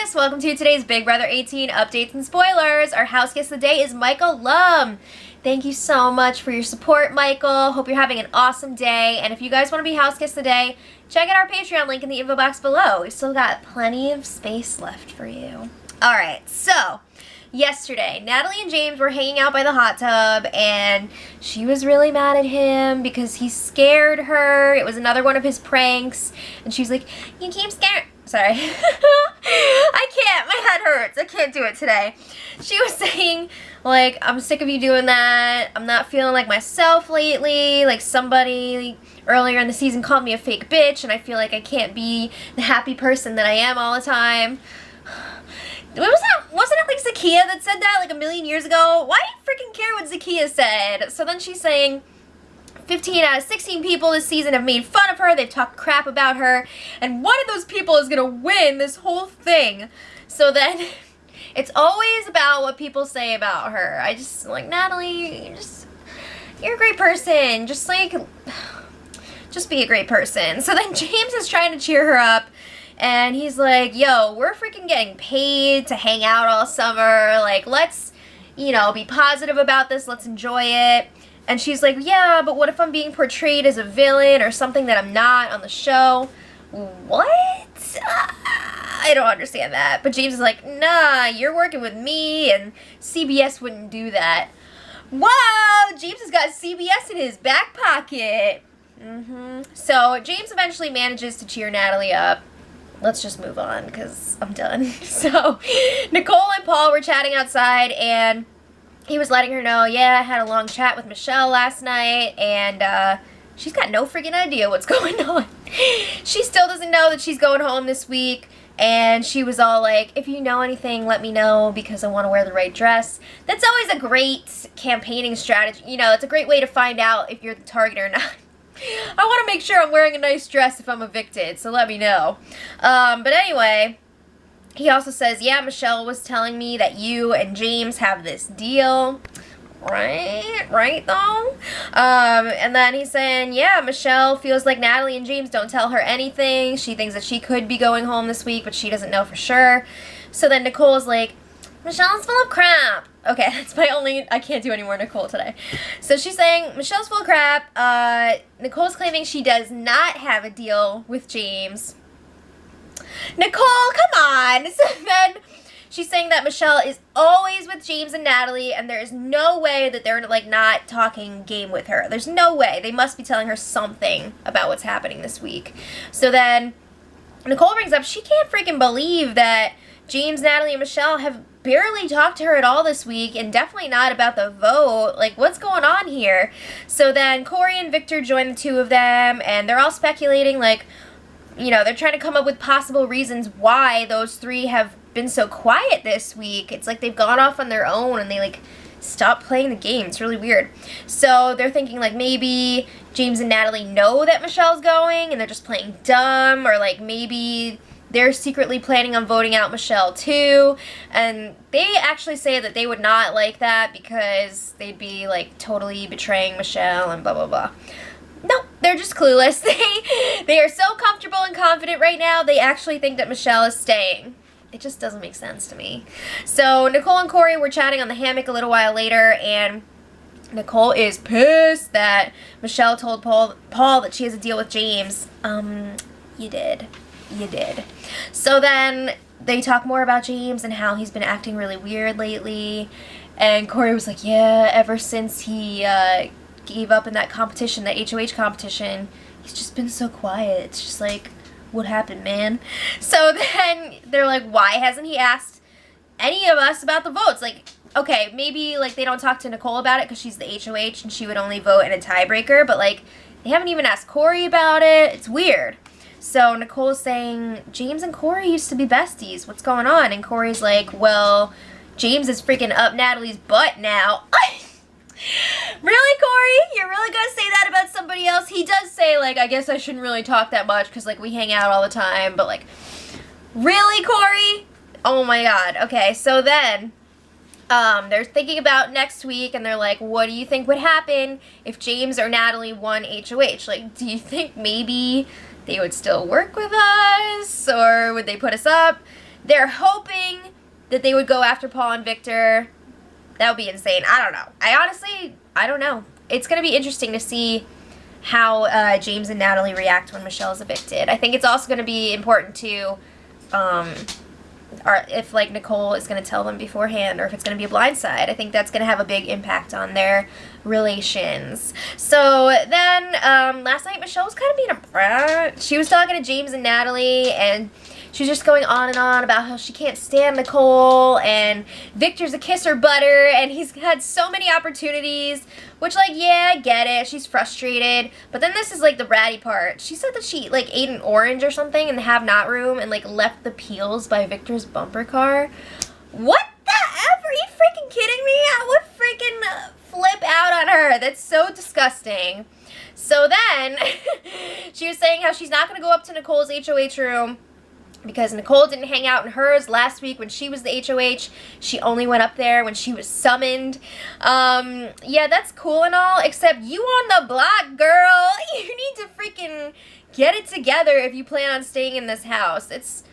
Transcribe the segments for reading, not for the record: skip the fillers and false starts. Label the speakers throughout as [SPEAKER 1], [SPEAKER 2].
[SPEAKER 1] guys, welcome to today's Big Brother 18 updates and spoilers. Our house guest of the day is Michael Lum. Thank you so much for your support, Michael. Hope you're having an awesome day. And if you guys want to be house guest of the day, check out our Patreon link in the info box below. We've still got plenty of space left for you. Alright, so yesterday, Natalie and James were hanging out by the hot tub, and she was really mad at him because he scared her. It was another one of his pranks, and she was like, you keep scaring... Sorry. I can't. My head hurts. I can't do it today. She was saying, like, I'm sick of you doing that. I'm not feeling like myself lately. Like, somebody earlier in the season called me a fake bitch, and I feel like I can't be the happy person that I am all the time. Wasn't it like Zakiya that said that like a million years ago? Why do you freaking care what Zakiya said? So then she's saying 15 out of 16 people this season have made fun of her. They've talked crap about her. And one of those people is going to win this whole thing. So then it's always about what people say about her. I just, like, Natalie, you're a great person. Just be a great person. So then James is trying to cheer her up. And he's like, yo, we're freaking getting paid to hang out all summer. Like, let's, be positive about this. Let's enjoy it. And she's like, yeah, but what if I'm being portrayed as a villain or something that I'm not on the show? What? I don't understand that. But James is like, nah, you're working with me, and CBS wouldn't do that. Whoa! James has got CBS in his back pocket. So James eventually manages to cheer Natalie up. Let's just move on, because I'm done. So Nicole and Paul were chatting outside, and he was letting her know, yeah, I had a long chat with Michelle last night, and she's got no freaking idea what's going on. She still doesn't know that she's going home this week, and she was all like, if you know anything, let me know, because I want to wear the right dress. That's always a great campaigning strategy. It's a great way to find out if you're the target or not. I want to make sure I'm wearing a nice dress if I'm evicted, so let me know. But anyway, he also says, yeah, Michelle was telling me that you and James have this deal. Right though? And then he's saying, yeah, Michelle feels like Natalie and James don't tell her anything. She thinks that she could be going home this week, but she doesn't know for sure. So then Nicole's like, Michelle's full of crap. Okay, that's my only... I can't do any more Nicole today. So she's saying, Michelle's full of crap. Nicole's claiming she does not have a deal with James. Nicole, come on! So then she's saying that Michelle is always with James and Natalie, and there is no way that they're, like, not talking game with her. There's no way. They must be telling her something about what's happening this week. So then Nicole brings up she can't freaking believe that James, Natalie, and Michelle have barely talked to her at all this week, and definitely not about the vote. Like, what's going on here? So then Corey and Victor join the two of them, and they're all speculating, like, they're trying to come up with possible reasons why those three have been so quiet this week. It's like they've gone off on their own, and they, like, stopped playing the game. It's really weird. So they're thinking, like, maybe James and Natalie know that Michelle's going, and they're just playing dumb, or, like, maybe they're secretly planning on voting out Michelle too, and they actually say that they would not like that because they'd be, like, totally betraying Michelle and blah, blah, blah. No, they're just clueless. They are so comfortable and confident right now, they actually think that Michelle is staying. It just doesn't make sense to me. So Nicole and Corey were chatting on the hammock a little while later, and Nicole is pissed that Michelle told Paul that she has a deal with James. You did. So then they talk more about James and how he's been acting really weird lately. And Corey was like, yeah, ever since he gave up in that competition, that HOH competition, he's just been so quiet. It's just like, what happened, man? So then they're like, why hasn't he asked any of us about the votes? Like, okay, maybe, like, they don't talk to Nicole about it because she's the HOH and she would only vote in a tiebreaker, but, like, they haven't even asked Corey about it. It's weird. So Nicole's saying, James and Corey used to be besties. What's going on? And Corey's like, well, James is freaking up Natalie's butt now. Really, Corey? You're really gonna say that about somebody else? He does say, like, I guess I shouldn't really talk that much because, like, we hang out all the time. But, like, really, Corey? Oh, my God. Okay, so then they're thinking about next week, and they're like, what do you think would happen if James or Natalie won HOH? Like, do you think maybe they would still work with us, or would they put us up? They're hoping that they would go after Paul and Victor. That would be insane. I don't know. I don't know. It's going to be interesting to see how James and Natalie react when Michelle's evicted. I think it's also going to be important to, or if like Nicole is going to tell them beforehand, or if it's going to be a blindside. I think that's going to have a big impact on their relations. So then last night Michelle was kind of being a brat. She was talking to James and Natalie, and she was just going on and on about how she can't stand Nicole, and Victor's a kisser butter, and he's had so many opportunities, which, like, yeah, I get it. She's frustrated. But then this is, like, the bratty part. She said that she, like, ate an orange or something in the have-not room and, like, left the peels by Victor's bumper car. What the F? Are you freaking kidding me? I would freaking flip out on her. That's so disgusting. So then, she was saying how she's not going to go up to Nicole's HOH room because Nicole didn't hang out in hers last week when she was the HOH. She only went up there when she was summoned. Yeah, that's cool and all, except you on the block, girl. You need to freaking get it together if you plan on staying in this house. It's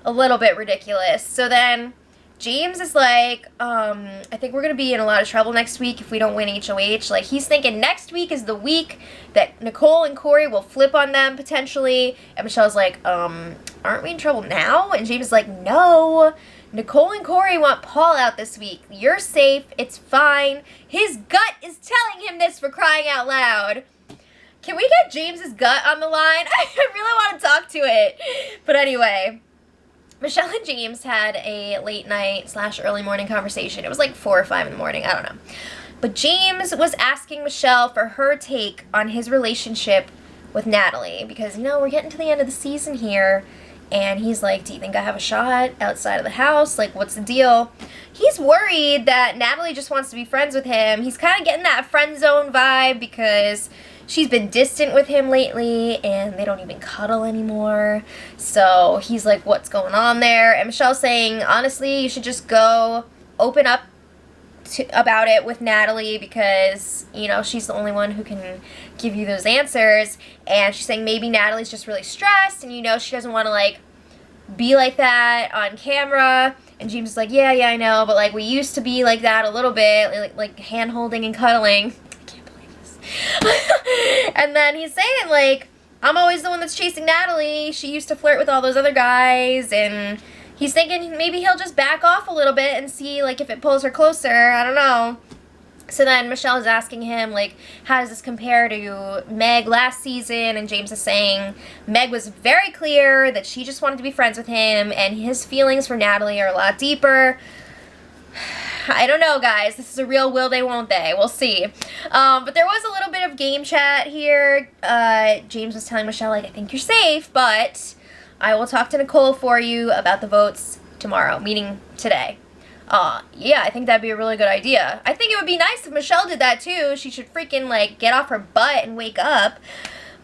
[SPEAKER 1] a little bit ridiculous. So then James is like, I think we're going to be in a lot of trouble next week if we don't win HOH. Like, he's thinking next week is the week that Nicole and Corey will flip on them, potentially. And Michelle's like, aren't we in trouble now? And James is like, no. Nicole and Corey want Paul out this week. You're safe. It's fine. His gut is telling him this, for crying out loud. Can we get James's gut on the line? I really want to talk to it. But anyway, Michelle and James had a late night / early morning conversation. It was like 4 or 5 in the morning. I don't know. But James was asking Michelle for her take on his relationship with Natalie because, you know, we're getting to the end of the season here. And he's like, do you think I have a shot outside of the house? Like, what's the deal? He's worried that Natalie just wants to be friends with him. He's kind of getting that friend zone vibe because she's been distant with him lately and they don't even cuddle anymore. So he's like, what's going on there? And Michelle's saying, honestly, you should just go open up about it with Natalie because, you know, she's the only one who can give you those answers. And she's saying maybe Natalie's just really stressed and, you know, she doesn't want to, like, be like that on camera. And James is like, yeah, I know, but, like, we used to be like that a little bit, like hand-holding and cuddling. I can't believe this. And then he's saying, like, I'm always the one that's chasing Natalie. She used to flirt with all those other guys, and he's thinking maybe he'll just back off a little bit and see, like, if it pulls her closer. I don't know. So then Michelle is asking him, like, how does this compare to Meg last season? And James is saying Meg was very clear that she just wanted to be friends with him, and his feelings for Natalie are a lot deeper. I don't know, guys. This is a real will they, won't they. We'll see. But there was a little bit of game chat here. James was telling Michelle, like, I think you're safe, but I will talk to Nicole for you about the votes tomorrow, meaning today. Yeah, I think that'd be a really good idea. I think it would be nice if Michelle did that too. She should freaking, like, get off her butt and wake up.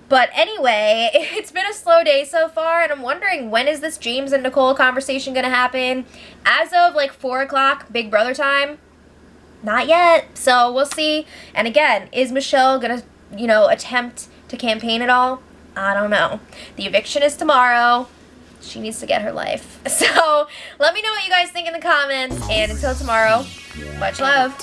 [SPEAKER 1] But anyway, it's been a slow day so far, and I'm wondering, when is this James and Nicole conversation gonna happen? As of, like, 4 o'clock, Big Brother time? Not yet. So we'll see. And again, is Michelle gonna, you know, attempt to campaign at all? I don't know. The eviction is tomorrow. She needs to get her life. So let me know what you guys think in the comments, and until tomorrow, much love.